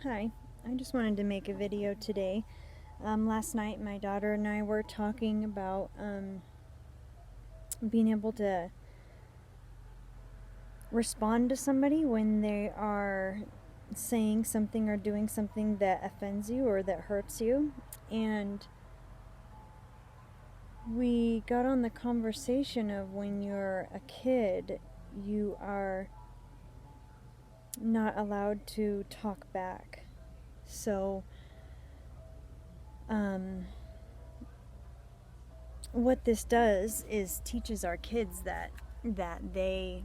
Hi, I just wanted to make a video today. Last night my daughter and I were talking about being able to respond to somebody when they are saying something or doing something that offends you or that hurts you. And we got on the conversation of when you're a kid, you are not allowed to talk back. So, what this does is teaches our kids that they,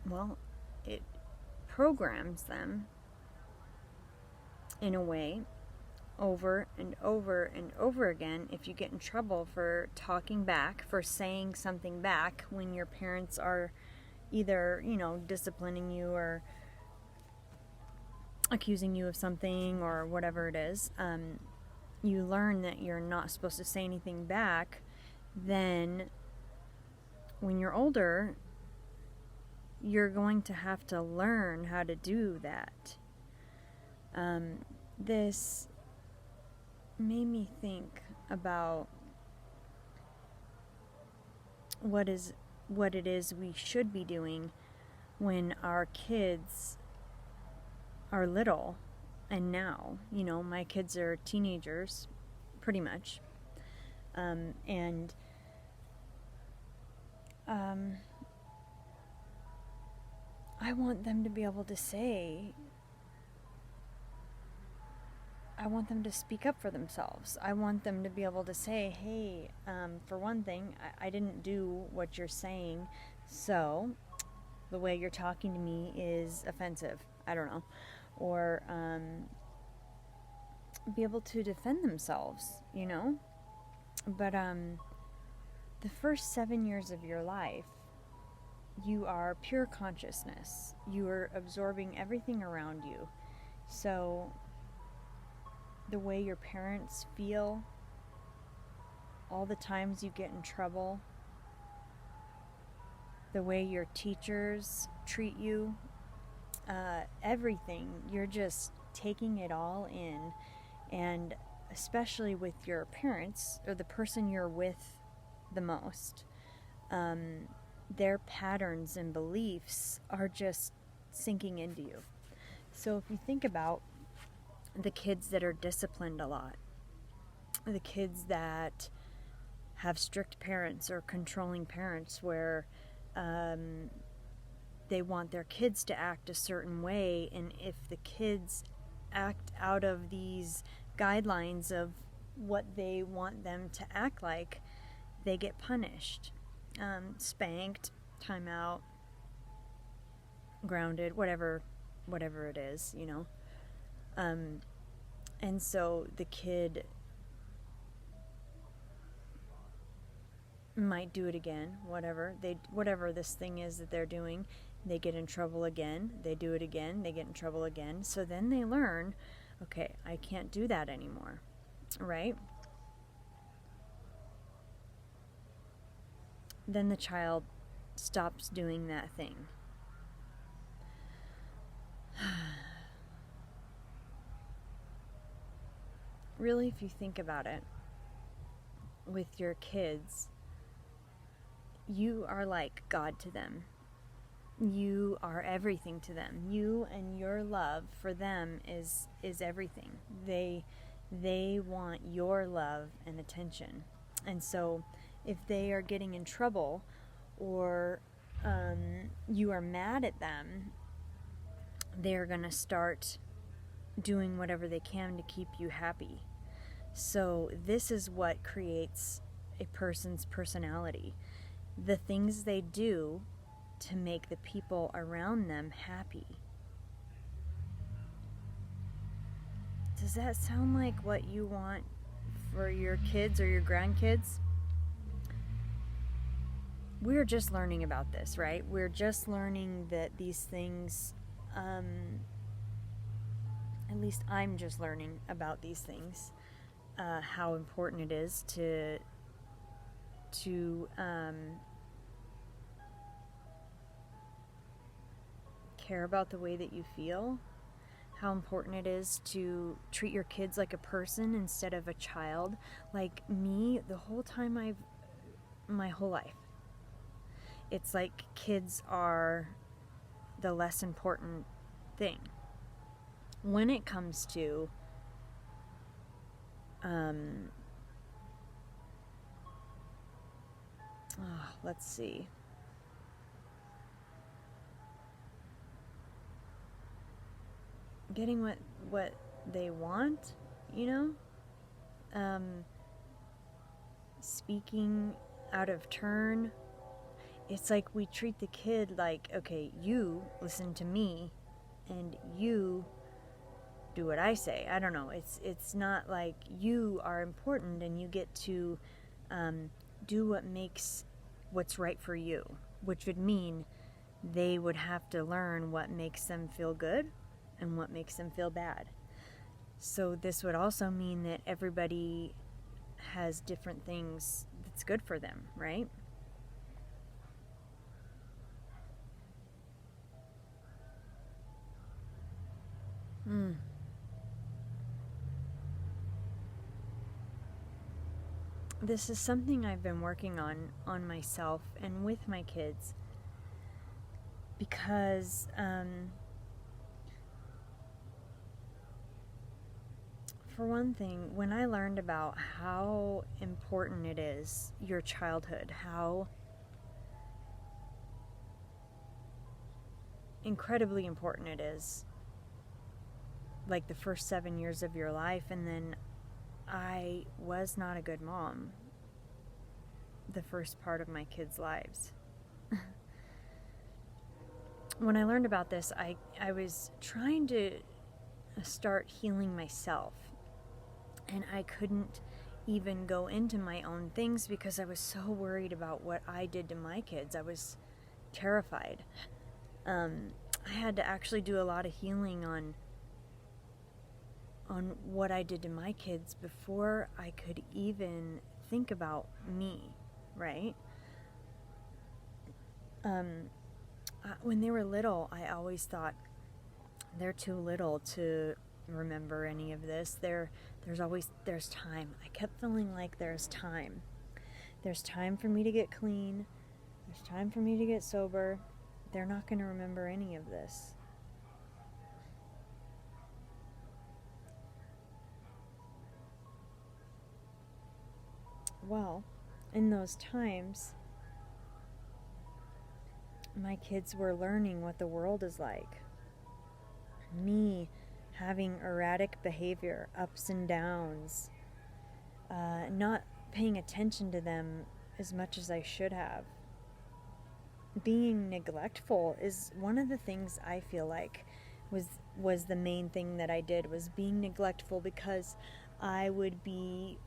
well, it programs them in a way over and over and over again. If you get in trouble for talking back, for saying something back when your parents are either, disciplining you or accusing you of something or whatever it is, you learn that you're not supposed to say anything back. Then when you're older, you're going to have to learn how to do that. This made me think about what it is we should be doing when our kids are little. And now, my kids are teenagers, pretty much. And I want them to be able to say, I want them to speak up for themselves. I want them to be able to say, hey, for one thing, I didn't do what you're saying, so the way you're talking to me is offensive. I don't know. Or be able to defend themselves, But the first 7 years of your life, you are pure consciousness. You are absorbing everything around you. So the way your parents feel, all the times you get in trouble, the way your teachers treat you, everything, you're just taking it all in. And especially with your parents or the person you're with the most, their patterns and beliefs are just sinking into you. So if you think about the kids that are disciplined a lot, the kids that have strict parents or controlling parents where they want their kids to act a certain way, and if the kids act out of these guidelines of what they want them to act like, they get punished, spanked, timeout, grounded, whatever it is, and so the kid might do it again, whatever this thing is that they're doing, they get in trouble again, they do it again, they get in trouble again. So then they learn, okay, I can't do that anymore, right? Then the child stops doing that thing. Really, if you think about it, with your kids, you are like God to them. You are everything to them. You and your love for them is everything. They want your love and attention. And so if they are getting in trouble or you are mad at them, they're going to start doing whatever they can to keep you happy. So this is what creates a person's personality. The things they do to make the people around them happy. Does that sound like what you want for your kids or your grandkids? We're just learning about this, right? We're just learning that these things, at least I'm just learning about these things, how important it is to care about the way that you feel, how important it is to treat your kids like a person instead of a child. Like me, my whole life, it's like kids are the less important thing. When it comes to let's see. Getting what they want, you know? Speaking out of turn. It's like we treat the kid like, okay, you listen to me and you do what I say. I don't know. It's not like you are important and you get to do what's right for you, which would mean they would have to learn what makes them feel good and what makes them feel bad. So this would also mean that everybody has different things that's good for them, right? This is something I've been working on myself and with my kids, because for one thing, when I learned about how important it is, your childhood, how incredibly important it is, like the first 7 years of your life, and then I was not a good mom the first part of my kids' lives. When I learned about this, I was trying to start healing myself, and I couldn't even go into my own things because I was so worried about what I did to my kids. I was terrified. I had to actually do a lot of healing on what I did to my kids before I could even think about me, right? When they were little, I always thought they're too little to remember any of this. There's time. I kept feeling like there's time. There's time for me to get clean. There's time for me to get sober. They're not going to remember any of this. Well, in those times, my kids were learning what the world is like. Me having erratic behavior, ups and downs, not paying attention to them as much as I should have. Being neglectful is one of the things I feel like was the main thing that I did, was being neglectful, because I would be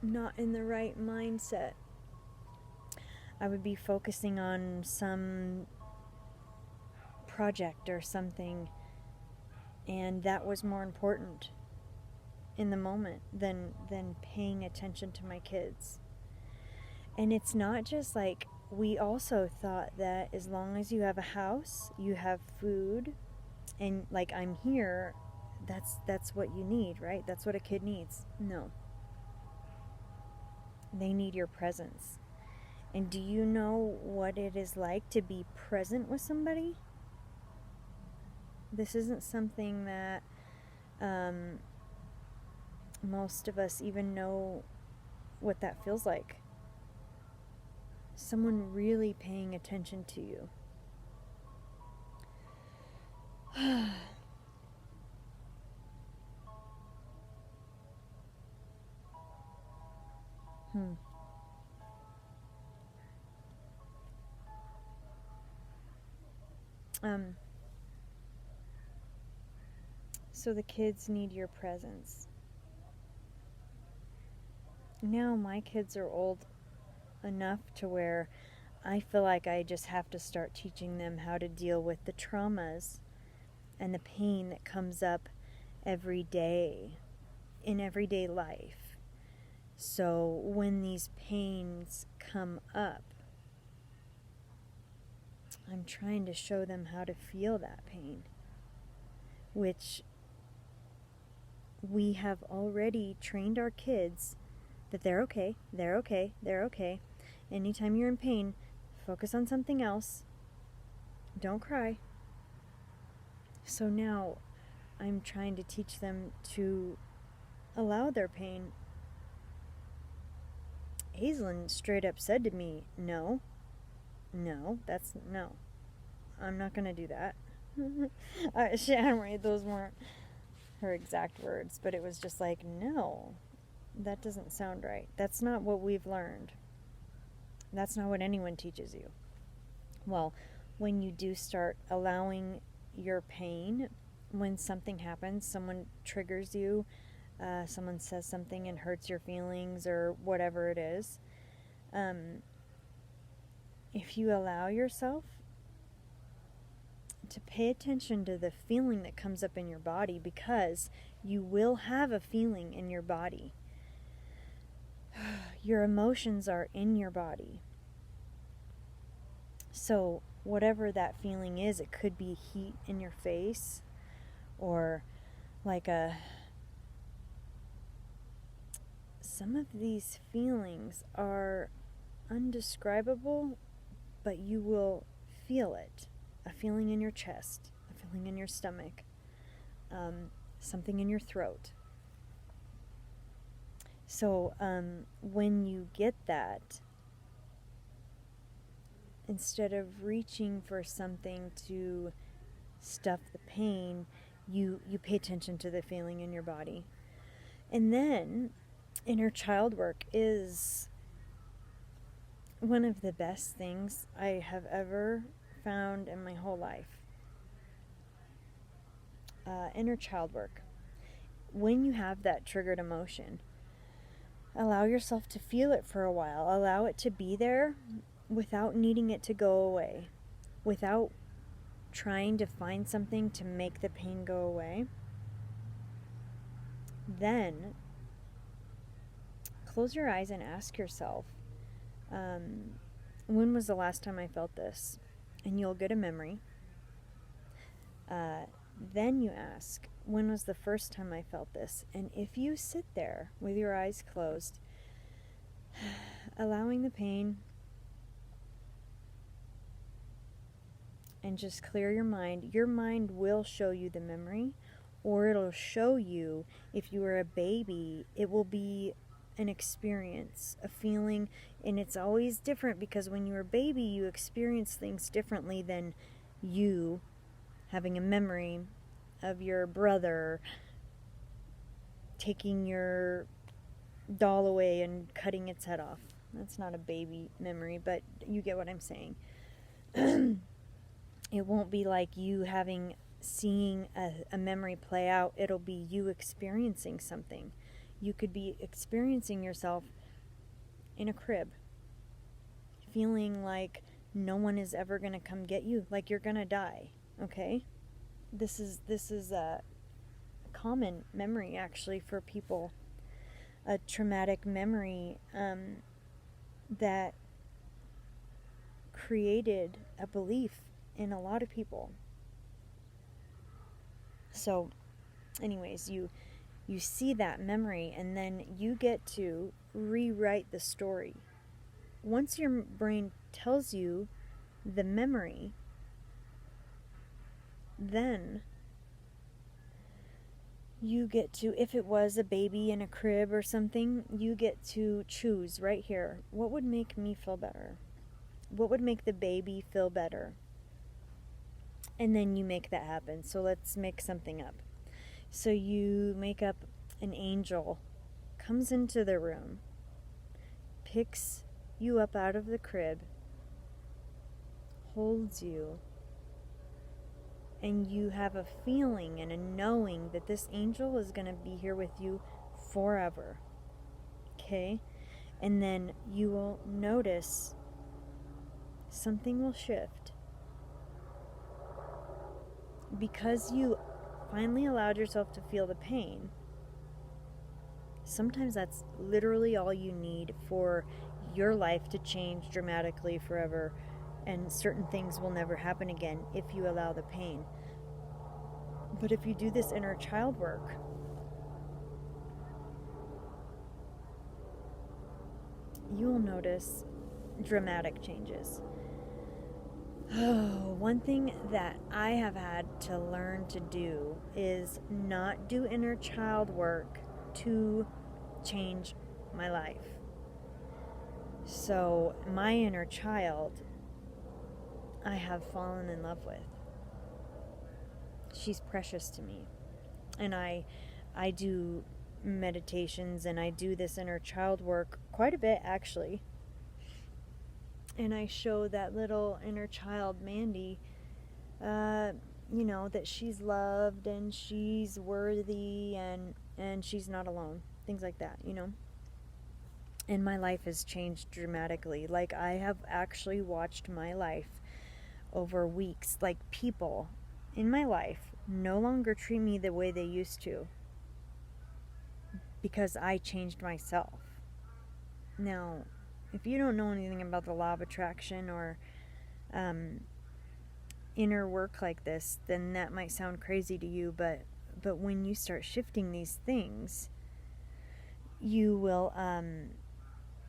not in the right mindset. I would be focusing on some project or something, and that was more important in the moment than paying attention to my kids. And it's not just like, we also thought that as long as you have a house, you have food, and like I'm here, that's what you need, right? That's what a kid needs. No. They need your presence. And do you know what it is like to be present with somebody? This isn't something that most of us even know what that feels like. Someone really paying attention to you. So the kids need your presence. Now my kids are old enough to where I feel like I just have to start teaching them how to deal with the traumas and the pain that comes up every day in everyday life. So when these pains come up, I'm trying to show them how to feel that pain, which we have already trained our kids that they're okay, they're okay, they're okay. Anytime you're in pain, focus on something else. Don't cry. So now I'm trying to teach them to allow their pain. Aislinn straight up said to me, no, I'm not going to do that. Those weren't her exact words, but it was just like, no, that doesn't sound right. That's not what we've learned. That's not what anyone teaches you. Well, when you do start allowing your pain, when something happens, someone triggers you, someone says something and hurts your feelings or whatever it is, if you allow yourself to pay attention to the feeling that comes up in your body, because you will have a feeling in your body. Your emotions are in your body. So whatever that feeling is, it could be heat in your face, or like some of these feelings are undescribable, but you will feel it. A feeling in your chest, a feeling in your stomach, something in your throat. So when you get that, instead of reaching for something to stuff the pain, you pay attention to the feeling in your body. And then inner child work is one of the best things I have ever found in my whole life. Inner child work. When you have that triggered emotion, allow yourself to feel it for a while. Allow it to be there without needing it to go away, without trying to find something to make the pain go away. Then close your eyes and ask yourself, when was the last time I felt this? And you'll get a memory. Then you ask, when was the first time I felt this? And if you sit there with your eyes closed, allowing the pain, and just clear your mind will show you the memory, or it'll show you, if you were a baby, it will be an experience, a feeling, and it's always different, because when you're a baby, you experience things differently than you having a memory of your brother taking your doll away and cutting its head off. That's not a baby memory, but you get what I'm saying. It won't be like you seeing a memory play out. It'll be you experiencing something. You could be experiencing yourself in a crib, feeling like no one is ever going to come get you, like you're going to die. Okay? This is a common memory, actually, for people. A traumatic memory that created a belief in a lot of people. So anyways, you see that memory, and then you get to rewrite the story. Once your brain tells you the memory, then you get to, if it was a baby in a crib or something, you get to choose right here, what would make me feel better? What would make the baby feel better? And then you make that happen. So let's make something up. So you make up an angel, comes into the room, picks you up out of the crib, holds you, and you have a feeling and a knowing that this angel is going to be here with you forever. Okay? And then you will notice something will shift. Because you finally allowed yourself to feel the pain, Sometimes that's literally all you need for your life to change dramatically forever, and certain things will never happen again if you allow the pain. But if you do this inner child work, you will notice dramatic changes. Oh, one thing that I have had to learn to do is not do inner child work to change my life. So, my inner child, I have fallen in love with. She's precious to me. And I do meditations and I do this inner child work quite a bit, actually. And I show that little inner child, Mandy, that she's loved and she's worthy and she's not alone. Things like that. And my life has changed dramatically. Like, I have actually watched my life over weeks. Like, people in my life no longer treat me the way they used to because I changed myself. Now, if you don't know anything about the law of attraction or inner work like this, then that might sound crazy to you, but when you start shifting these things, you will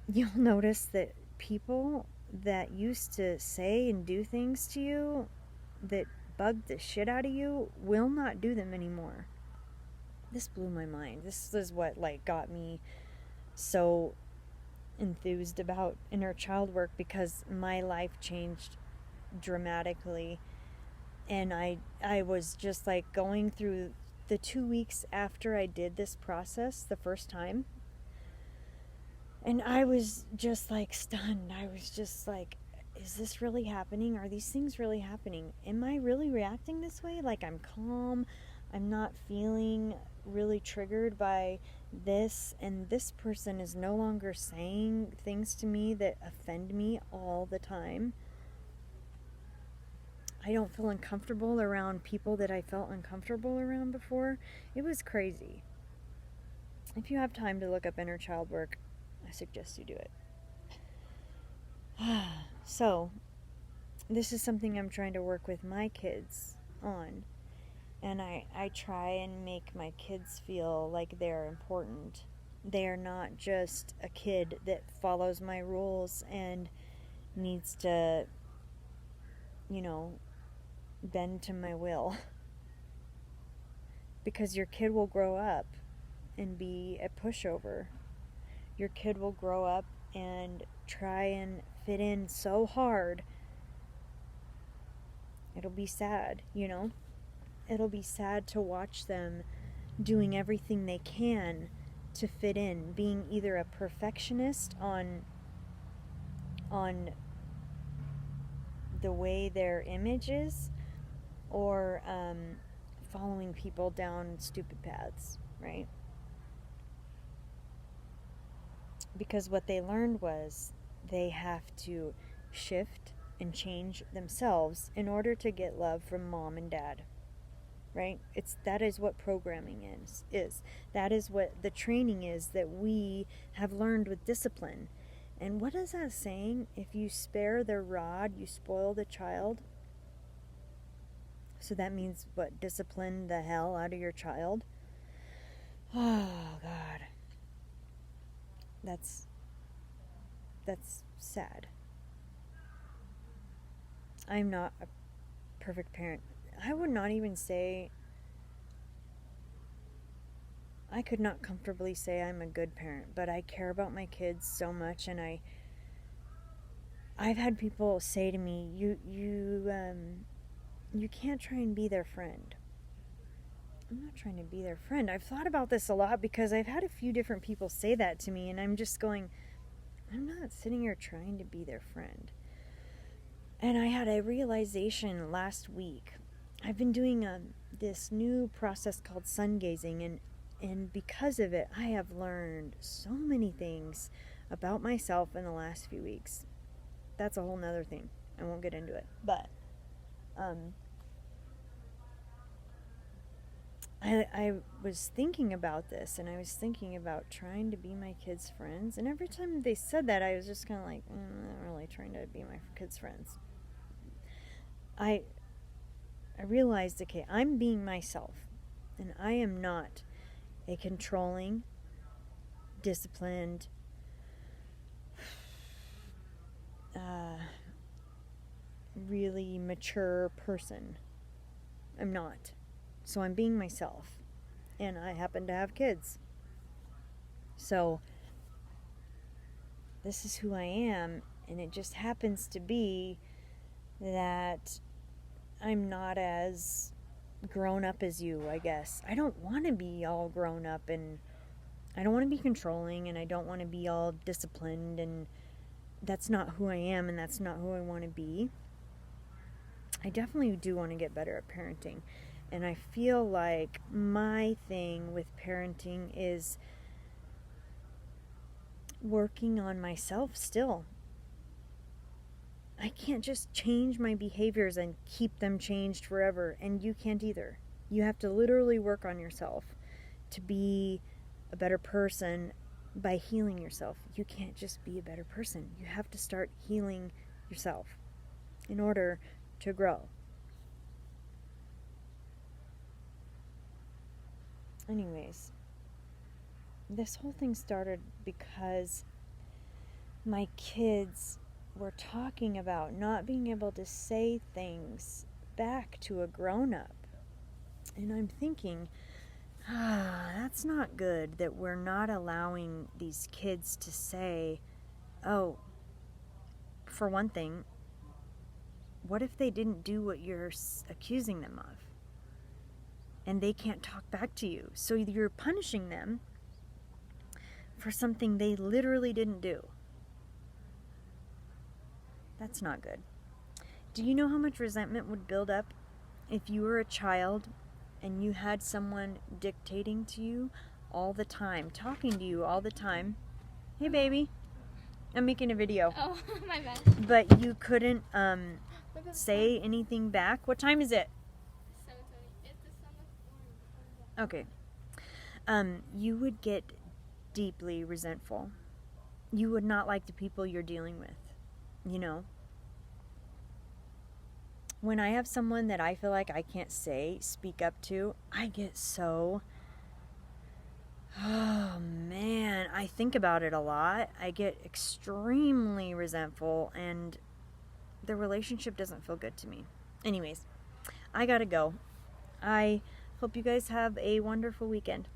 you'll notice that people that used to say and do things to you that bugged the shit out of you will not do them anymore. This blew my mind. This is what got me so enthused about inner child work, because my life changed dramatically. And I was just going through the 2 weeks after I did this process the first time, and I was just stunned. I was just is this really happening? Are these things really happening? Am I really reacting this way? I'm calm, I'm not feeling really triggered by this, and this person is no longer saying things to me that offend me all the time. I don't feel uncomfortable around people that I felt uncomfortable around before. It was crazy. If you have time to look up inner child work, I suggest you do it. So, this is something I'm trying to work with my kids on. And I try and make my kids feel like they're important. They are not just a kid that follows my rules and needs to, bend to my will. Because your kid will grow up and be a pushover. Your kid will grow up and try and fit in so hard. It'll be sad, It'll be sad to watch them doing everything they can to fit in, being either a perfectionist on the way their image is, or following people down stupid paths, right? Because what they learned was they have to shift and change themselves in order to get love from mom and dad, right? That is what programming is. That is what the training is that we have learned with discipline. And what is that saying? If you spare the rod, you spoil the child. So that means what? Discipline the hell out of your child. Oh God, that's sad. I'm not a perfect parent. I would not even say, I could not comfortably say I'm a good parent, but I care about my kids so much, and I've had people say to me, you can't try and be their friend. I'm not trying to be their friend. I've thought about this a lot because I've had a few different people say that to me, and I'm just going, I'm not sitting here trying to be their friend. And I had a realization last week. I've been doing this new process called sun gazing, and because of it, I have learned so many things about myself in the last few weeks. That's a whole nother thing. I won't get into it. But I was thinking about this, and I was thinking about trying to be my kids' friends. And every time they said that, I was just kind of like, I'm not really trying to be my kids' friends. I realized, okay, I'm being myself, and I am not a controlling, disciplined, really mature person. I'm not. So I'm being myself. And I happen to have kids. So this is who I am. And it just happens to be that I'm not as grown up as you, I guess. I don't want to be all grown up, and I don't want to be controlling, and I don't want to be all disciplined, and that's not who I am, and that's not who I want to be. I definitely do want to get better at parenting. And I feel like my thing with parenting is working on myself still. I can't just change my behaviors and keep them changed forever, and you can't either. You have to literally work on yourself to be a better person by healing yourself. You can't just be a better person. You have to start healing yourself in order to grow. Anyways, this whole thing started because my kids were talking about not being able to say things back to a grown-up. And I'm thinking, that's not good that we're not allowing these kids to say, oh, for one thing, what if they didn't do what you're accusing them of? And they can't talk back to you. So you're punishing them for something they literally didn't do. That's not good. Do you know how much resentment would build up if you were a child and you had someone dictating to you all the time, talking to you all the time? Hey, baby. I'm making a video. Oh, my bad. But you couldn't say anything back. What time is it? 7:20. It's the sun looks Okay. You would get deeply resentful. You would not like the people you're dealing with, you know? When I have someone that I feel like I can't speak up to, I get so, oh man, I think about it a lot. I get extremely resentful, and the relationship doesn't feel good to me. Anyways, I gotta go. I hope you guys have a wonderful weekend.